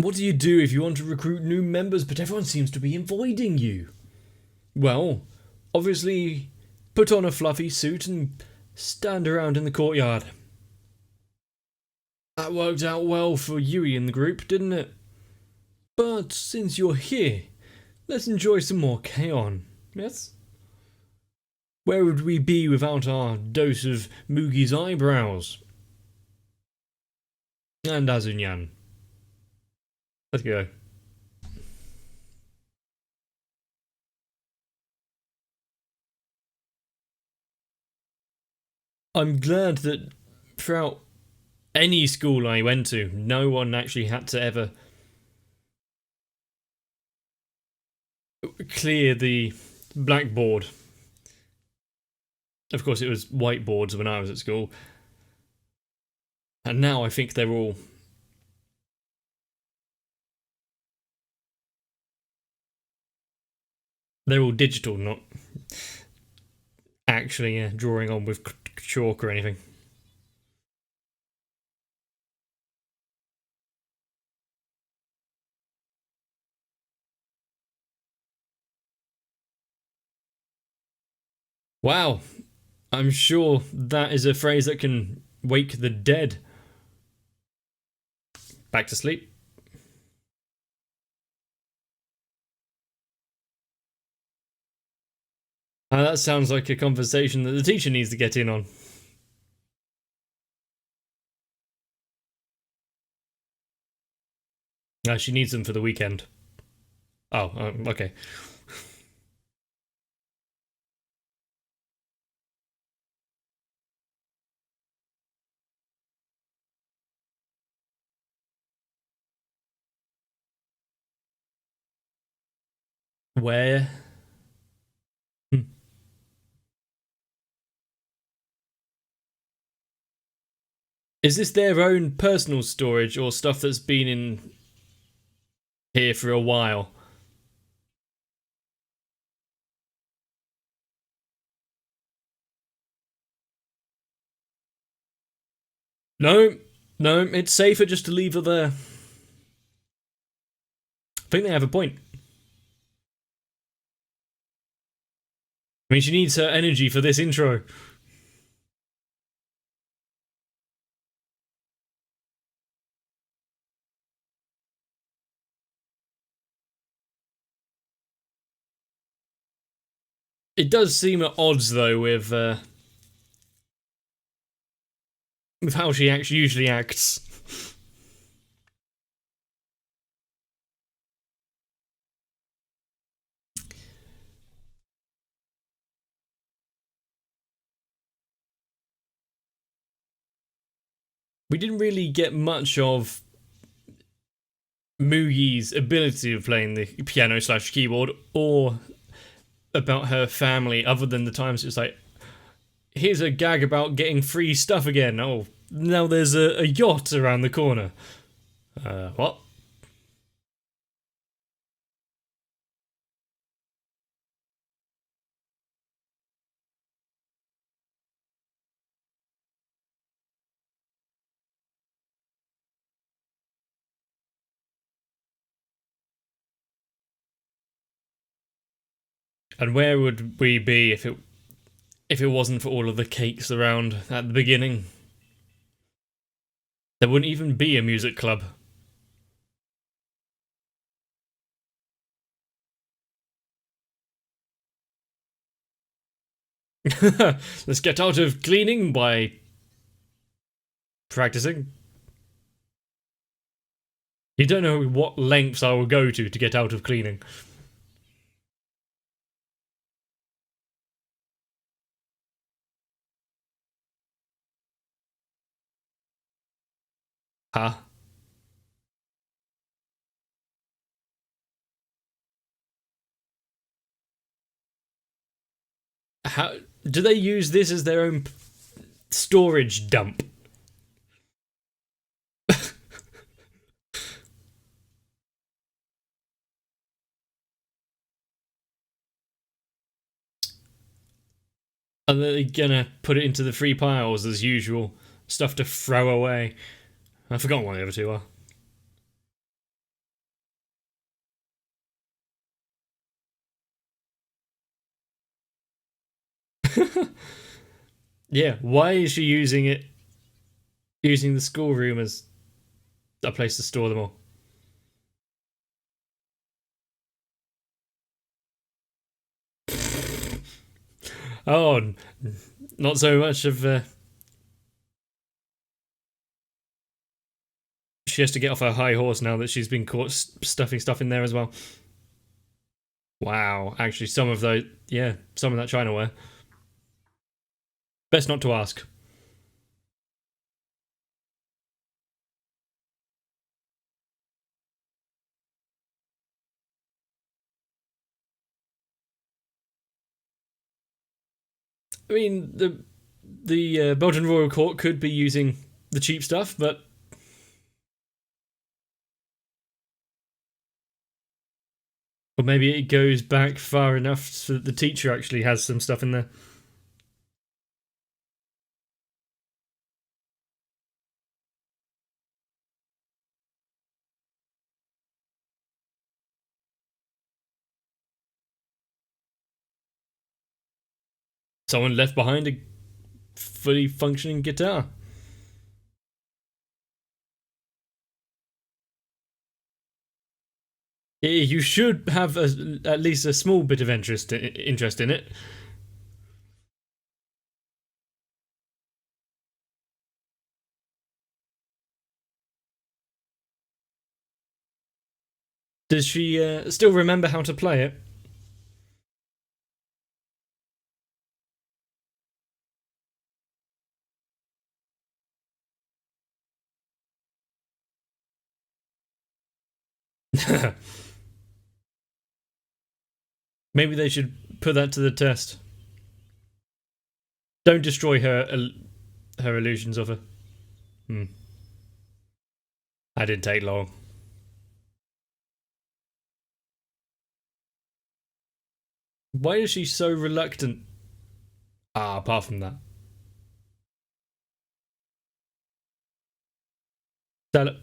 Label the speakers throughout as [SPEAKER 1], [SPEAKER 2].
[SPEAKER 1] What do you do if you want to recruit new members but everyone seems to be avoiding you? Well, obviously, put on a fluffy suit and stand around in the courtyard. That worked out well for Yui and the group, didn't it? But since you're here, let's enjoy some more K-On! Yes? Where would we be without our dose of Mugi's eyebrows? And Azunyan. Let's go. I'm glad that throughout any school I went to, no one actually had to ever clear the blackboard. Of course, it was whiteboards when I was at school. And now I think they're all digital, not actually drawing on with chalk or anything. Wow, I'm sure that is a phrase that can wake the dead back to sleep. That sounds like a conversation that the teacher needs to get in on. She needs them for the weekend. Oh, okay. Where? Hmm. Is this their own personal storage or stuff that's been in here for a while? No, no, it's safer just to leave her there. I think they have a point. I mean, she needs her energy for this intro. It does seem at odds, though, with how she actually usually acts. We didn't really get much of Mugi's ability of playing the piano slash keyboard or about her family, other than the times it's like, here's a gag about getting free stuff again. Oh, now there's a yacht around the corner. What? And where would we be if it wasn't for all of the cakes around at the beginning? There wouldn't even be a music club. Let's get out of cleaning by practicing. You don't know what lengths I will go to get out of cleaning. Huh? How do they use this as their own storage dump? Are they gonna put it into the free piles as usual? Stuff to throw away. I've forgotten what the other two are. Yeah, why is she using the schoolroom as a place to store them all? Oh, not so much of. She has to get off her high horse now that she's been caught stuffing stuff in there as well. Wow, actually, some of those, yeah, some of that Chinaware. Best not to ask. I mean, the Belgian Royal Court could be using the cheap stuff, but or maybe it goes back far enough so that the teacher actually has some stuff in there. Someone left behind a fully functioning guitar. You should have at least a small bit of interest in it. Does she still remember how to play it? Maybe they should put that to the test. Don't destroy her illusions of her. Hmm. That didn't take long. Why is she so reluctant? Ah, apart from that. Tell it.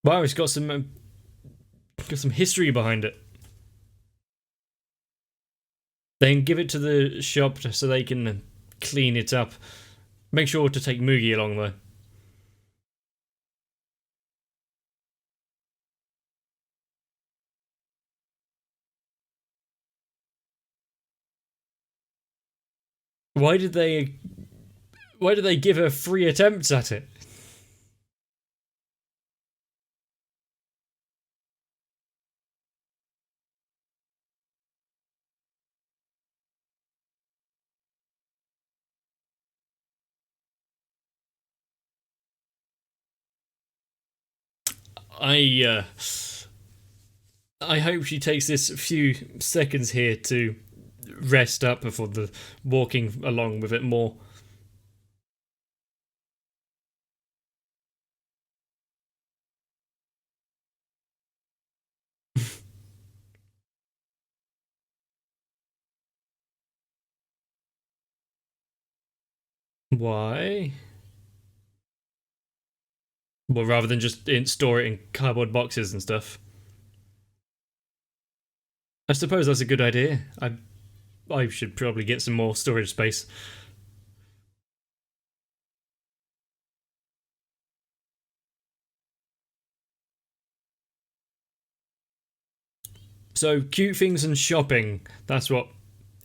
[SPEAKER 1] Wow, it's got some history behind it. They can give it to the shop so they can clean it up. Make sure to take Mugi along though. Why did they? Why did they give her 3 attempts at it? I uh, I hope she takes this few seconds here to rest up before the walking along with it more. Why? Well, rather than just store it in cardboard boxes and stuff. I suppose that's a good idea. I should probably get some more storage space. So cute things and shopping. That's what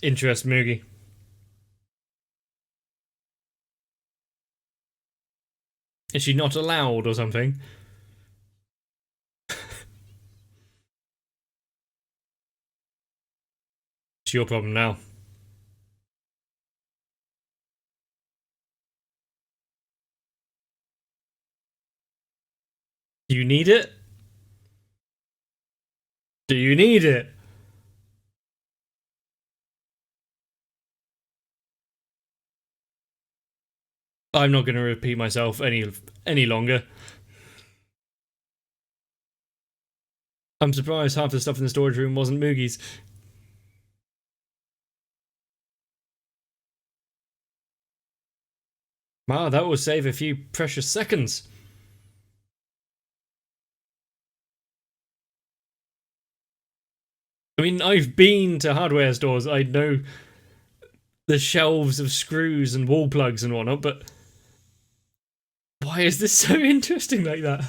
[SPEAKER 1] interests Mugi. Is she not allowed or something? It's your problem now. Do you need it? Do you need it? I'm not going to repeat myself any longer. I'm surprised half the stuff in the storage room wasn't Mugi's. Wow, that will save a few precious seconds. I mean, I've been to hardware stores. I know the shelves of screws and wall plugs and whatnot, but why is this so interesting like that?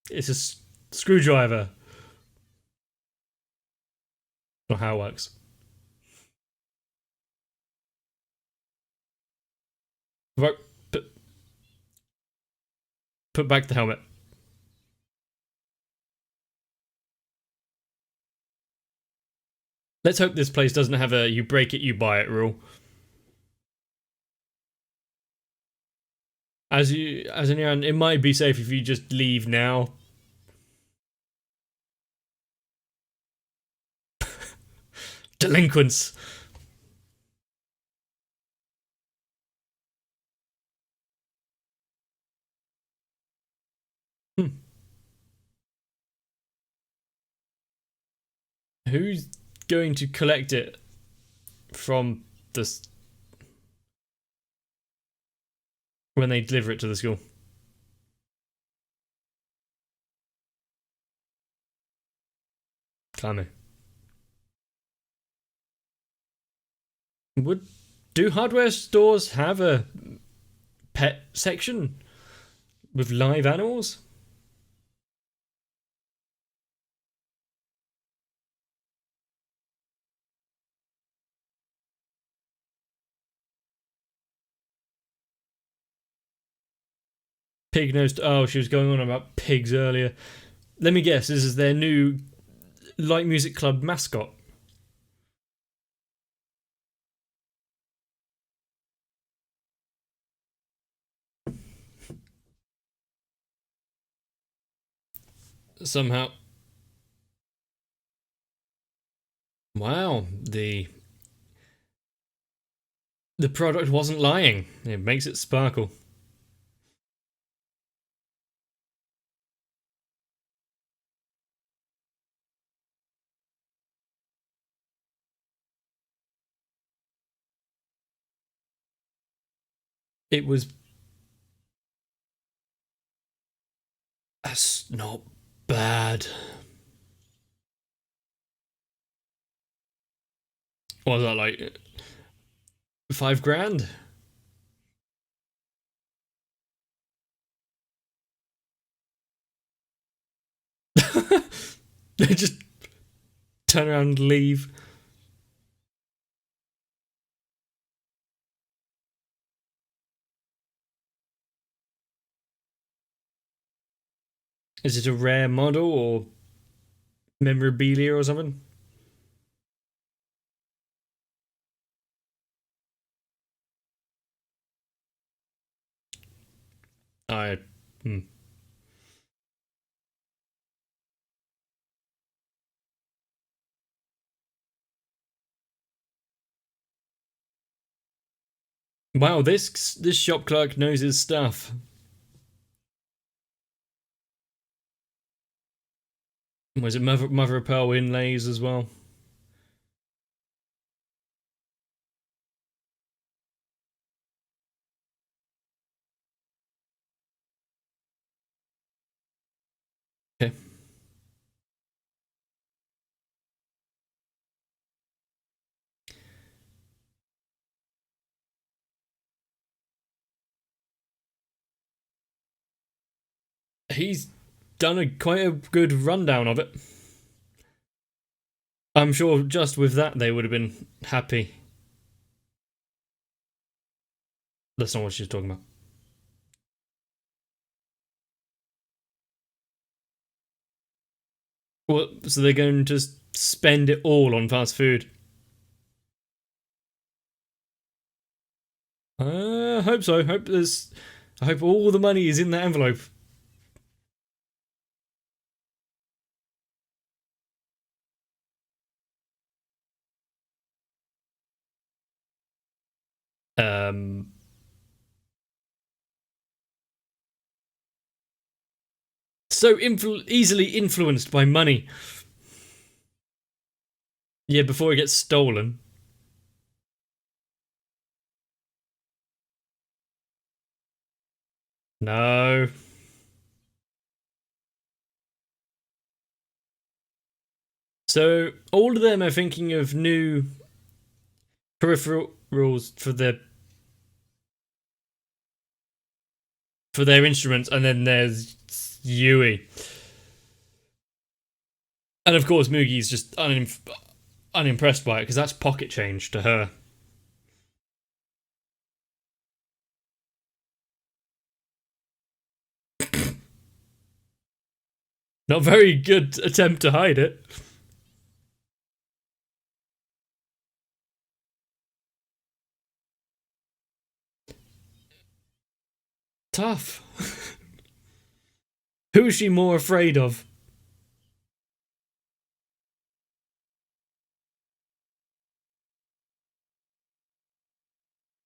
[SPEAKER 1] It's a screwdriver. Not how it works. Right, put back the helmet. Let's hope this place doesn't have a you break it, you buy it rule. As anyone, it might be safe if you just leave now. Delinquents. Hmm. Who's going to collect it from this when they deliver it to the school? Clammy. Would do hardware stores have a pet section with live animals? Pig nosed. Oh, she was going on about pigs earlier. Let me guess. This is their new light music club mascot. Somehow. Wow, the product wasn't lying. It makes it sparkle. It was. That's not bad. What was that like? 5 grand? They just turn around and leave. Is it a rare model or memorabilia or something? I. Hmm. Wow, this shop clerk knows his stuff. Was it mother of pearl inlays as well? Okay. He's done quite a good rundown of it. I'm sure just with that they would have been happy. That's not what she's talking about. Well, so they're going to spend it all on fast food. I hope so. I hope all the money is in that envelope. Um, so easily influenced by money. Yeah, before it gets stolen. No. So all of them are thinking of new peripherals for their instruments, and then there's Yui. And of course, Mugi's just unimpressed by it because that's pocket change to her. Not very good attempt to hide it. Tough. Who is she more afraid of?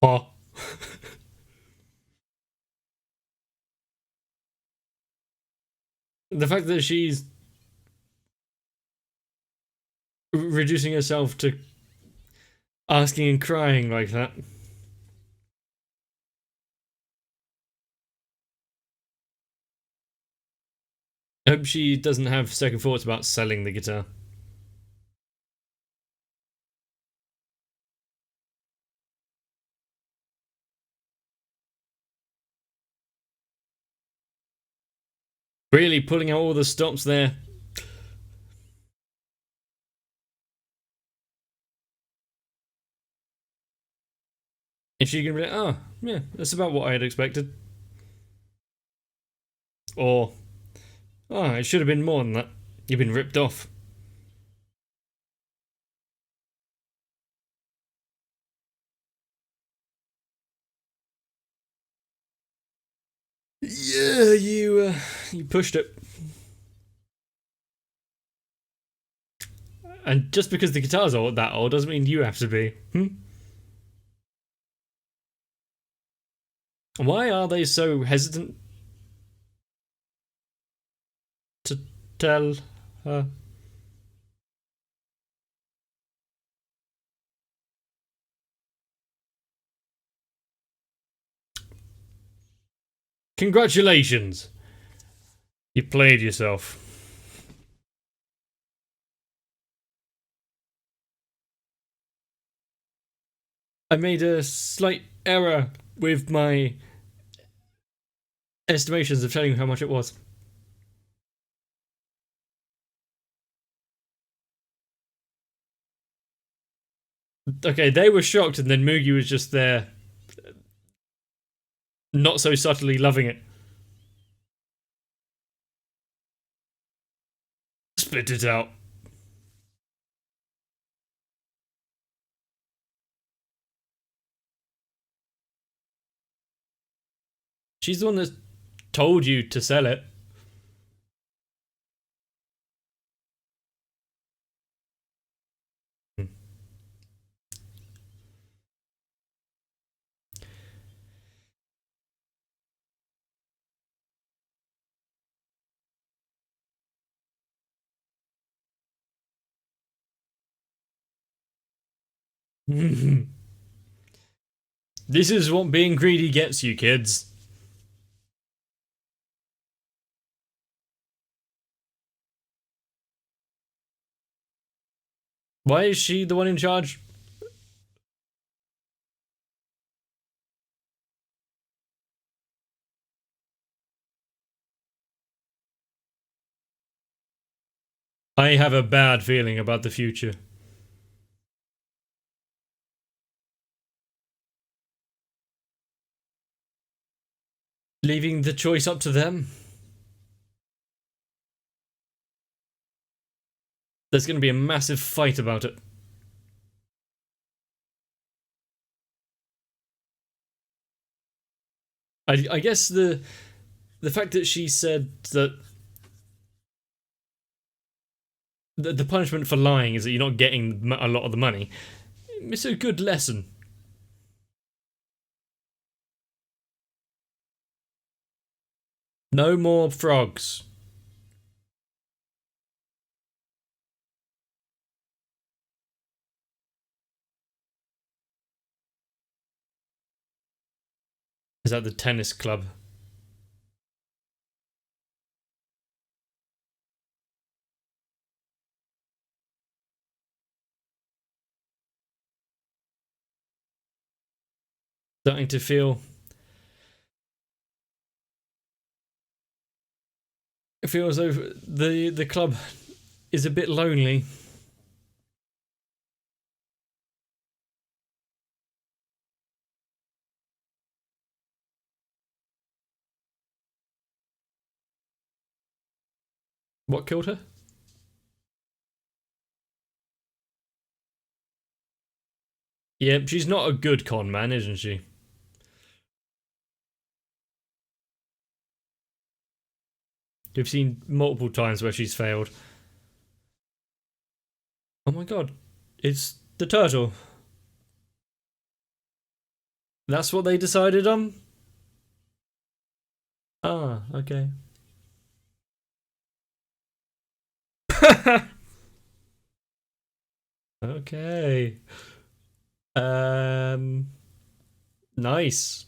[SPEAKER 1] Oh. The fact that she's reducing herself to asking and crying like that. I hope she doesn't have second thoughts about selling the guitar. Really pulling out all the stops there. Is she gonna be like, oh, yeah, that's about what I had expected? Or, oh, it should have been more than that. You've been ripped off. Yeah, you pushed it. And just because the guitar's that old doesn't mean you have to be. Why are they so hesitant to tell her? Congratulations! You played yourself. I made a slight error with my estimations of telling you how much it was. Okay, they were shocked, and then Mugi was just there, not so subtly loving it. Spit it out. She's the one that told you to sell it. This is what being greedy gets you, kids. Why is she the one in charge? I have a bad feeling about the future. Leaving the choice up to them? There's going to be a massive fight about it. I guess the fact that she said that the punishment for lying is that you're not getting a lot of the money. It's a good lesson. No more frogs. Is that the tennis club? Starting to feel... It feels as though the club is a bit lonely. What killed her? Yeah, she's not a good con man, isn't she? We've seen multiple times where she's failed. Oh my god, it's the turtle. That's what they decided on? Ah, okay. Okay. Nice.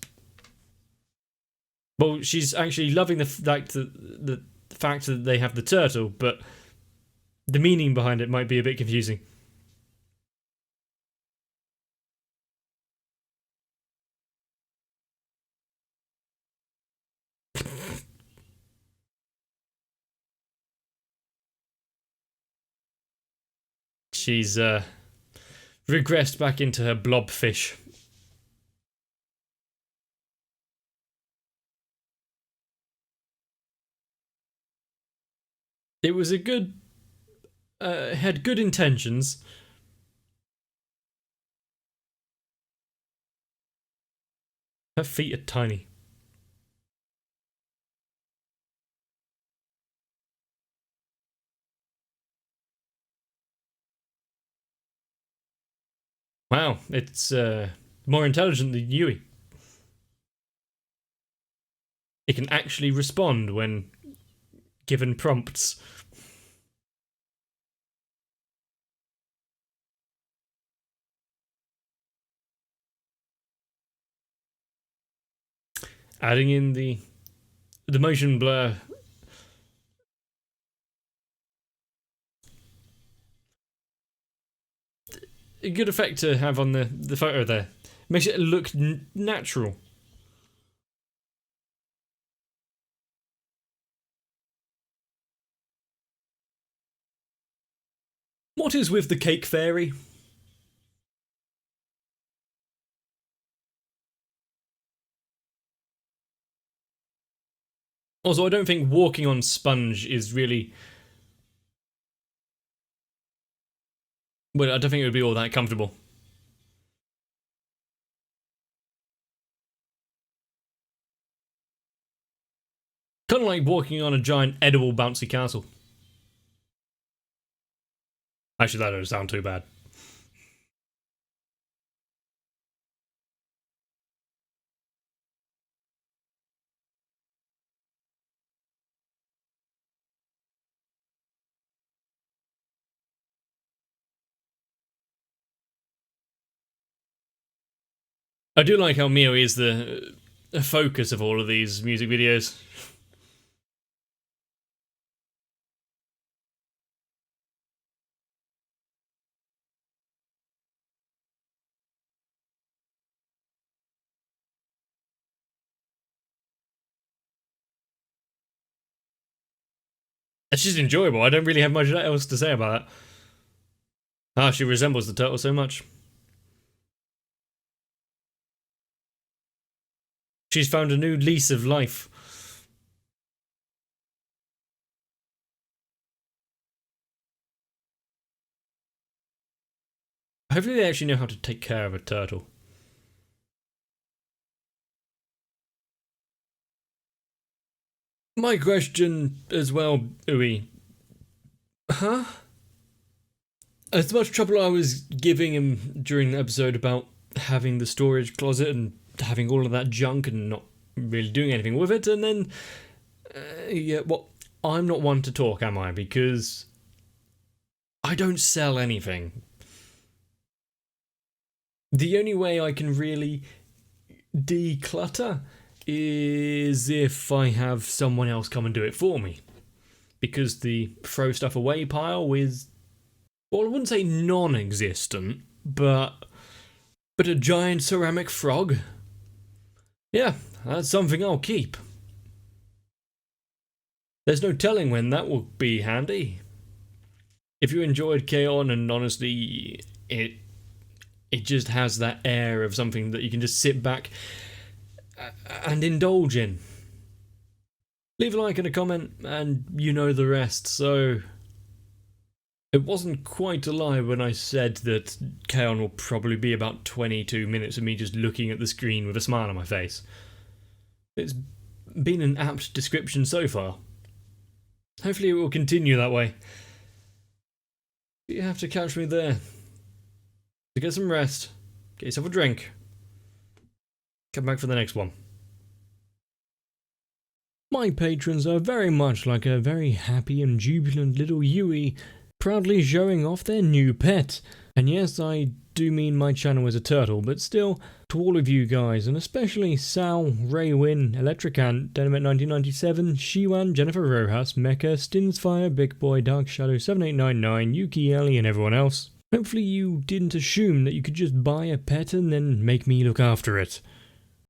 [SPEAKER 1] Well, she's actually loving the fact that they have the turtle, but the meaning behind it might be a bit confusing. She's regressed back into her blobfish. It was a good... had good intentions. Her feet are tiny. Wow, it's more intelligent than Yui. It can actually respond when given prompts. Adding in the motion blur. A good effect to have on the photo there. Makes it look natural. What is with the cake fairy? Also, I don't think walking on sponge is really... Well, I don't think it would be all that comfortable. Kind of like walking on a giant edible bouncy castle. Actually, that doesn't sound too bad. I do like how Mio is the focus of all of these music videos. It's just enjoyable. I don't really have much else to say about that. Ah, she resembles the turtle so much. She's found a new lease of life. Hopefully they actually know how to take care of a turtle. My question as well, Ui. Huh? As much trouble I was giving him during the episode about having the storage closet and having all of that junk and not really doing anything with it, and then... yeah, well, I'm not one to talk, am I? Because I don't sell anything. The only way I can really declutter is if I have someone else come and do it for me. Because the throw stuff away pile is, well, I wouldn't say non-existent, but a giant ceramic frog. Yeah, that's something I'll keep. There's no telling when that will be handy. If you enjoyed K-On! And honestly, it just has that air of something that you can just sit back and indulge in. Leave a like and a comment, and you know the rest. So, it wasn't quite a lie when I said that K-On! Will probably be about 22 minutes of me just looking at the screen with a smile on my face. It's been an apt description so far. Hopefully it will continue that way. But you have to catch me there. So get some rest, get yourself a drink, come back for the next one. My patrons are very much like a very happy and jubilant little Yui, proudly showing off their new pet. And yes, I do mean my channel is a turtle, but still, to all of you guys, and especially Sal, Raywin, Electricant, Dynamite1997, Shiwan, Jennifer Rojas, Mecha, Stinsfire, Big Boy, Dark Shadow 7899, Yuki Ellie, and everyone else. Hopefully you didn't assume that you could just buy a pet and then make me look after it.